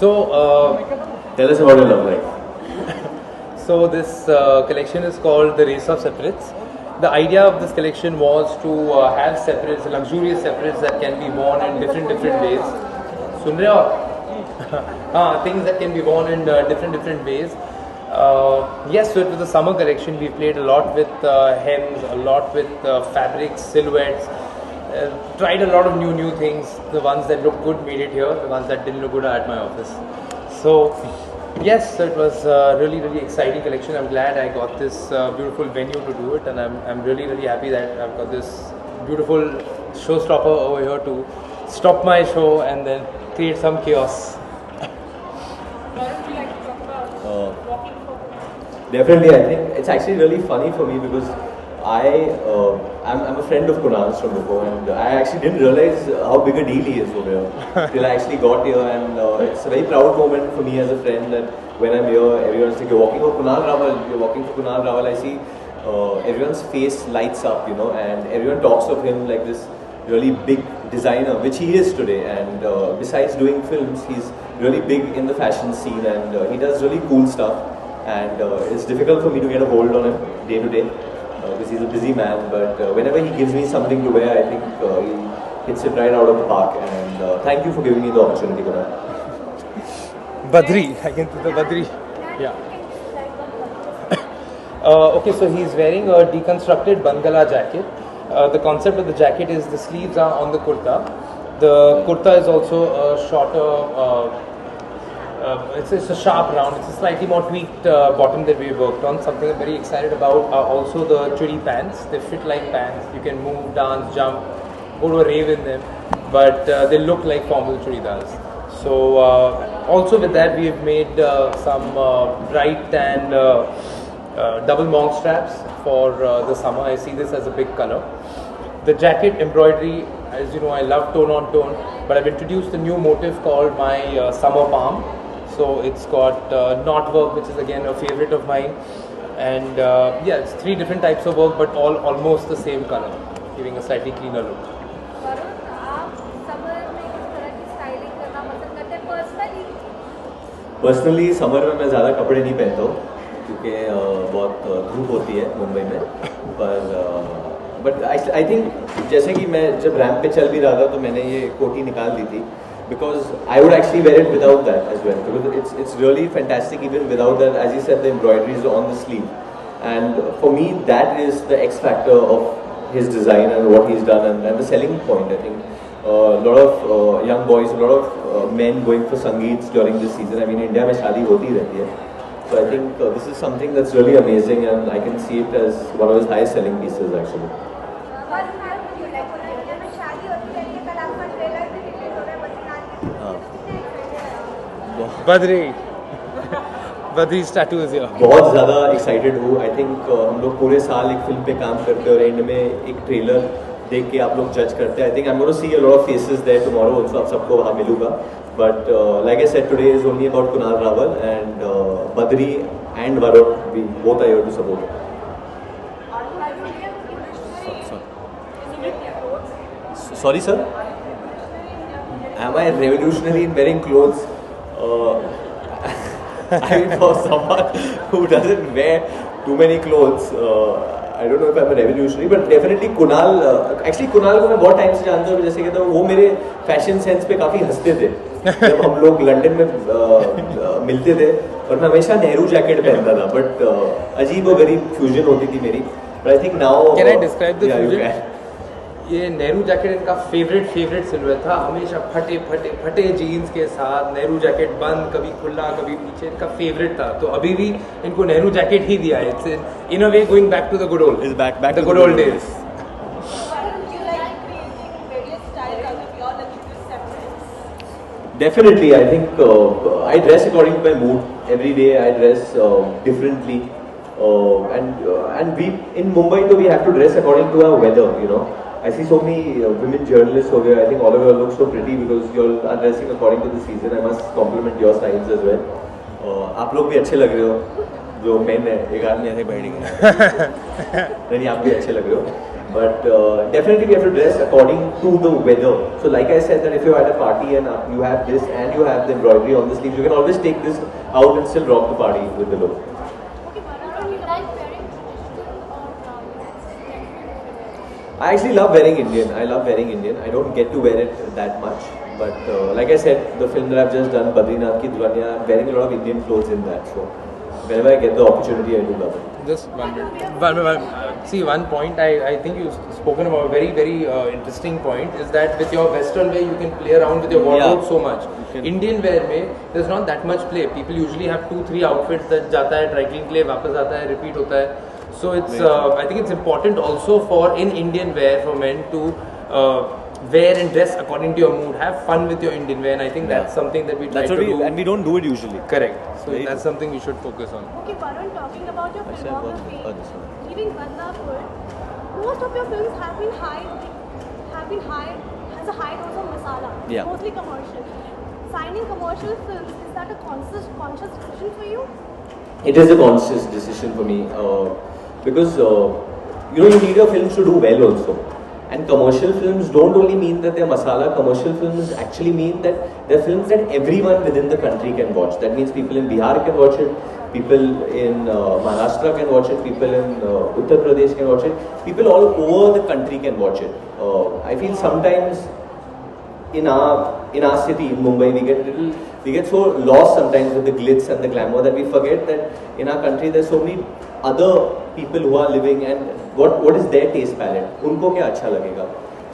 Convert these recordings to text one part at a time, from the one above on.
So, Tell us about your love life. so this collection is called the Race of Separates. The idea of this collection was to have separates, luxurious separates that can be worn in different ways. Sun rahe ho? Things that can be worn in different ways. Yes, so it was a summer collection. We played a lot with hems, a lot with fabrics, silhouettes. Tried a lot of new things. The ones that looked good made it here. The ones that didn't look good are at my office. So yes, so it was a really exciting collection. I'm glad I got this beautiful venue to do it, and I'm really happy that I've got this beautiful showstopper over here to stop my show and then create some chaos. Definitely, I think it's actually really funny for me because I'm a friend of Kunal's from before, and I actually didn't realize how big a deal he is over here till I actually got here, and it's a very proud moment for me as a friend that when I'm here, everyone's like, "You're walking for Kunal Rawal, you're walking for Kunal Rawal." I see everyone's face lights up, you know, and everyone talks of him like this really big designer, which he is today. And besides doing films, he's really big in the fashion scene, and he does really cool stuff. And it's difficult for me to get a hold on him day to day because he's a busy man. But whenever he gives me something to wear, I think he hits it right out of the park. And thank you for giving me the opportunity, Kunal. Badri, I can see the Badri. Yeah. Okay, so he's wearing a deconstructed Bangala jacket. The concept of the jacket is the sleeves are on the kurta. The kurta is also a shorter. It's a sharp round. It's a slightly more tweaked bottom that we worked on. Something I'm very excited about are also the chudi pants. They fit like pants. You can move, dance, jump, go to a rave in them, but they look like formal churidars. So also with that, we have made some bright and double monk straps for the summer. I see this as a big color. The jacket embroidery, as you know, I love tone on tone, but I've introduced a new motif called my summer palm. So it's got knot work, which is again a favorite of mine, and yeah, it's 3 different types of work, but all almost the same color, giving a slightly cleaner look. Varun, आप summer में किस तरह की styling करना पसंद करते हैं personally? Personally summer में मैं ज़्यादा कपड़े नहीं पहनता हूँ क्योंकि बहुत धूप होती है मुंबई में, पर बट आई थिंक जैसे कि मैं जब रैंप पे चल भी रहा था तो मैंने ये कोटी निकाल दी थी because I would actually wear it without that as well, because it's really fantastic even without that. As you said, the embroidery is on the sleeve, and for me that is the X factor of his design and what he's done, and the selling point. I think a lot of young boys, a lot of men going for sangeets during this season. I mean, India में शादी होती रहती है, so I think this is something that's really amazing, and I can see it as one of his highest selling pieces actually. Badri, Badri's tattoo is here. बहुत ज़्यादा excited हूँ. I think हम लोग पूरे साल एक फिल्म पे काम करते हैं और एंड में एक ट्रेलर देख के आप लोग जज करते हैं. I think I am going to see a lot of faces there tomorrow also. आप सबको वहाँ मिलूंगा. But like I said, today is only about Kunal Rawal, and Badri and Varun, we both are here to support. Sorry, sir. Am I revolutionary in wearing clothes? I mean, for someone who doesn't wear too many clothes, I don't know if I'm a revolutionary, but definitely Kunal. Actually, Kunal को मैं बहुत time से जानता हूँ. जैसे कहता हूँ, वो मेरे फैशन सेंस पे काफ़ी हंसते थे जब हम लोग लंदन में मिलते थे, और मैं हमेशा नेहरू जैकेट पहनता था. बट अजीब और गरीब फ्यूजन होती थी मेरी. But I think now. Can I describe the fusion? You can. ये नेहरू जैकेट इनका फेवरेट सिलवेट था. हमेशा फटे जीन्स के साथ नेहरू जैकेट बंद, कभी खुला कभी पीछे, इनका फेवरेट था. तो अभी भी इनको नेहरू जैकेट ही दिया है. It's in a way going back to the good old, the good old days. Definitely, I think I dress according to my mood. Every day I dress differently, and we in Mumbai, though, we have to dress according to our weather. You know, I see so many women journalists over here. I think all of you look so pretty because you all are dressing according to the season. I must compliment your styles as well. आप लोग भी अच्छे लग रहे हो. जो main है, एक आदमी ऐसे बैठ गया. नहीं, आप भी अच्छे लग रहे हो. But definitely we have to dress according to the weather. So like I said, that if you're at a party and you have this and you have the embroidery on the sleeves, you can always take this out and still rock the party with the look. Okay, Varun, you like wearing traditional or gentleman? I actually love wearing Indian. I love wearing Indian. I don't get to wear it that much. But like I said, the film that I've just done, Badrinath Ki Duraniya, I'm wearing a lot of Indian clothes in that. So whenever I get the opportunity, I do love it. Just one minute. See, one point I think you've spoken about, a very, very interesting point, is that with your Western wear, you can play around with your wardrobe so much. Indian wear में, there's not that much play. People usually have 2-3 outfits that जाता है, dry clean के लिए वापस आता है, repeat होता है. So it's, I think it's important also for in Indian wear for men to wear and dress according to your mood. Have fun with your Indian wear, and I think that's something that we try to do. And we don't do it usually. Correct. So that's something we should focus on. Okay, Varun, talking about your filmography, leaving Badlapur, most of your films have been has a high dose of masala, mostly commercial. Signing commercial films, is that a conscious decision for you? It is a conscious decision for me because you need your films to do well also. And commercial films don't only mean that they're masala. Commercial films actually mean that they're films that everyone within the country can watch. That means people in Bihar can watch it, people in Maharashtra can watch it, people in Uttar Pradesh can watch it, people all over the country can watch it. I feel sometimes in our city, in Mumbai, we get so lost sometimes with the glitz and the glamour that we forget that in our country there's so many other people who are living, and what is their taste palette? Unko kya acha lagega?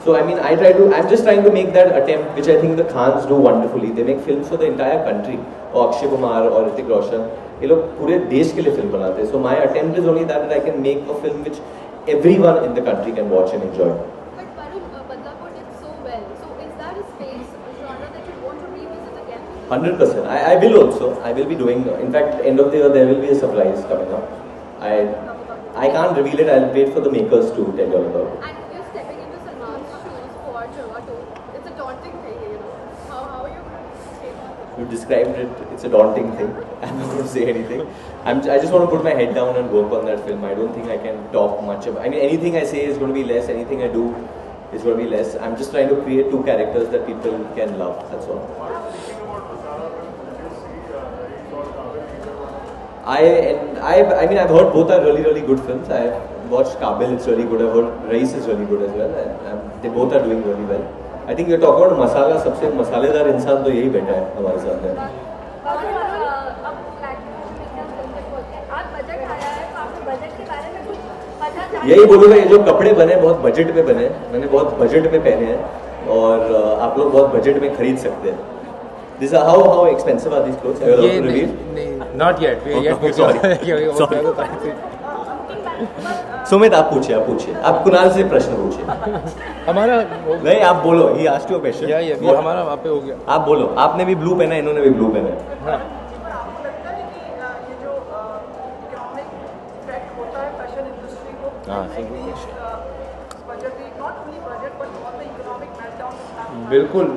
So I mean, I'm just trying to make that attempt, which I think the Khans do wonderfully. They make films for the entire country, or Akshay Kumar or Hrithik Roshan. ये लोग पूरे देश के लिए film बनाते हैं. So my attempt is only that I can make a film which everyone in the country can watch and enjoy. But Varun, Badlapur did so well. So is that a space, a genre that you want to revisit again? 100%. I will also. I will be doing. In fact, end of the year there will be a surprise coming up. I can't reveal it. I'll wait for the makers to tell you all about it. And you're stepping into Salman's shoes for Chawatu. It's a daunting thing, you know. How are you going to say that? You described it. It's a daunting thing. I'm not going to say anything. I just want to put my head down and work on that film. I don't think I can talk much about. I mean, anything I say is going to be less. Anything I do is going to be less. I'm just trying to create two characters that people can love. That's all. I mean, I've heard both are really, really good films. I've watched Kabil, it's really good. I've heard Race is really good as well. And they both are doing really well. I think you're talking about masala. सबसे मसालेदार इंसान तो यही बैठा है हमारे साथ में. अब प्लेटफॉर्म में क्या फिल्म बोलते हैं? आज बजट आया है, तो आपको बजट के बारे में कुछ पता चला? यही बोलूँगा, ये जो कपड़े बने बहुत बजट में बने. मैंने बहुत बजट में पहने हैं और आप लोग बहुत बजट में खरीद सकते हैं. These are how expensive are these clothes? Are you allowed to reveal? Not yet. We are yet. Sorry. Sumit आप पूछिए. आप कुणाल से प्रश्न पूछिए. हमारा नहीं, आप बोलो. He asked you a question. ये हमारा वहाँ पे हो गया. आप बोलो. आपने भी ब्लू पहना है, इन्होंने भी ब्लू पहना है. हाँ. आपको लगता है कि ये जो इकोनॉमिक इफेक्ट होता है फैशन इंडस्ट्री को, budget not only budget but all the economic meltdown? बिल्कुल.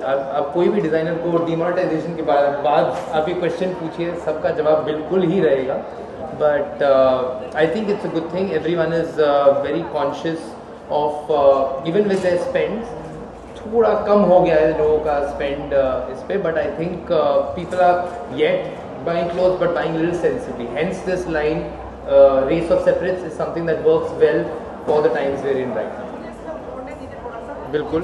आप कोई भी डिजाइनर को डिमोनेटाइजेशन के बाद आप ये क्वेश्चन पूछिए, सबका जवाब बिल्कुल ही रहेगा. But I think it's a good thing. Everyone is very conscious of even with their spends. थोड़ा कम हो गया है लोगों का spend इस पे, but I think people are yet buying clothes but buying a little sensibly. Hence this line, race of separates is something that works well for the times we're in right now. बिल्कुल.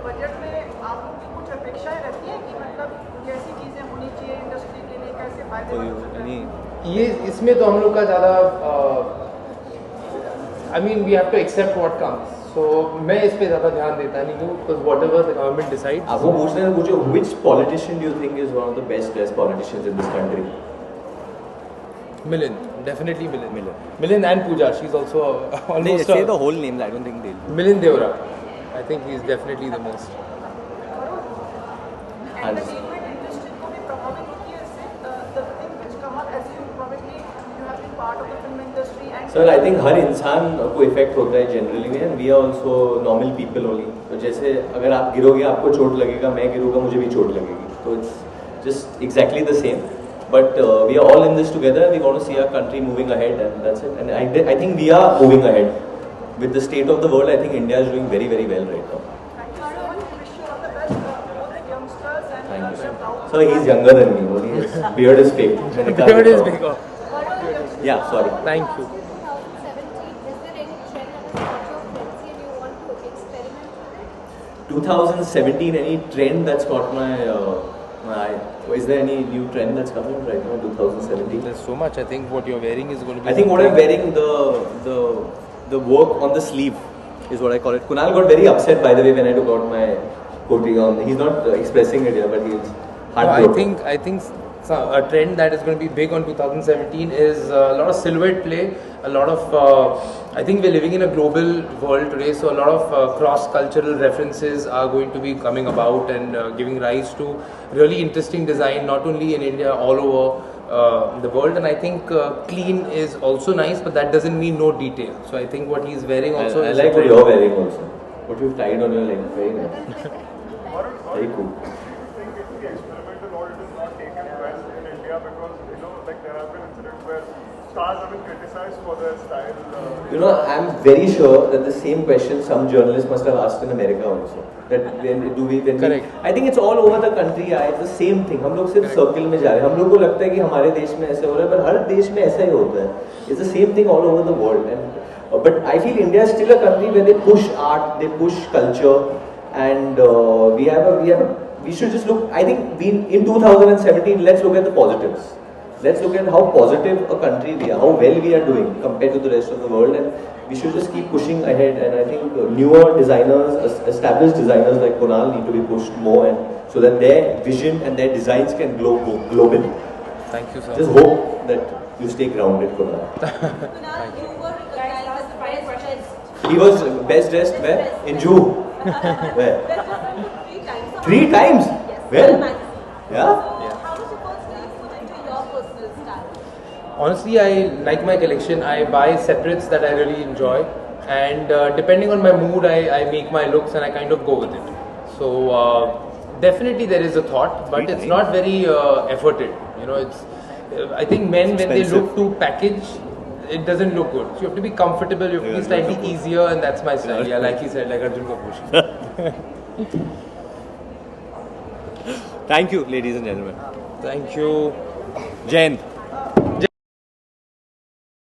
Budget में आप लोग की कुछ अपेक्षाएं रहती हैं कि मतलब कैसी चीजें होनी चाहिए इंडस्ट्री के लिए, कैसे फायदे? ये इसमें तो हम लोग का ज़्यादा I mean we have to accept what comes. So मैं इस पे ज़्यादा ध्यान देता नहीं हूँ because whatever the government decides. आप वो पूछो which politician do you think is one of the best dressed politicians in this country? Milind, definitely Milind. Milind and Pooja, she's also almost. Say the whole names. I don't think they'll. Milind Devra, I think he's definitely the most. Entertainment industry को भी प्रभावित होती है इससे. The thing which come up as you probably you have been part of the film industry and sir I think हर इंसान को effect होता है जनरली में, and we are also normal people only. तो जैसे अगर आप गिरोगे आपको चोट लगेगा, मैं गिरूंगा मुझे भी चोट लगेगी. तो it's just exactly the same. But we are all in this together. We want to see our country moving ahead, and that's it. And I think we are moving ahead. with the state of the world, I think India is doing very, very well right now. Thank you so much. Wish you all the best, both the youngsters and Thank you, we sir. are proud. So he's younger than me. Only his beard is fake. Beard is bigger. Yeah, sorry. Thank you. 2017, is there any trend that has caught your fancy and you want to experiment with it? 2017, any trend that's caught my eye? Is there any new trend that's coming right now in 2017? There's so much. I think what you're wearing is going to be. I think what I'm something- wearing, the work on the sleeve is what I call it. Kunal got very upset, by the way, when I took out my coating on. He's not expressing it here, but he's No, heartbroken. I think a trend that is going to be big on 2017 is a lot of silhouette play. A lot of I think we're living in a global world today, so a lot of cross-cultural references are going to be coming about and giving rise to really interesting design, not only in India, all over the world. And I think clean is also nice, but that doesn't mean no detail. So I think what he's wearing also I is like a what trend. you're wearing also. What you've tied on your leg, very nice. Very cool. I think if the experimental or it is not taken well in India because like there have been incidents where stars have been criticized for their style. I'm very sure that the same question some journalists must have asked in America also. That when we Correct. I think it's all over the country. It's the same thing. हम लोग सिर्फ circle में जा रहे हैं. हम लोग को लगता है कि हमारे देश में ऐसे हो रहा है, पर हर देश में ऐसा ही होता है. It's the same thing all over the world. And but I feel India is still a country where they push art, they push culture, and we should just look. I think in 2017, let's look at the positives. Let's look at how positive a country we are, how well we are doing compared to the rest of the world, and we should just keep pushing ahead. And I think newer designers, established designers like Kunal need to be pushed more, and so that their vision and their designs can go globally. Thank you, sir. Just hope that you stay grounded, Kunal. Kunal, you were recognized as the best dressed. He was best dressed where? In Juhu. Where? Three times. 3 times? Yes. Where? Magazine. Yeah? So, how does your personally put into your personal style? Honestly, I like my collection. I buy separates that I really enjoy, and depending on my mood, I make my looks and I kind of go with it. So definitely there is a thought, but it's not very efforted. It's. I think men when they look to package, it doesn't look good. So you have to be comfortable. You have to be slightly easier, and that's my style. Yeah, like he said, like Arjun Kapoor. Thank you, ladies and gentlemen. Thank you. Jai Hind.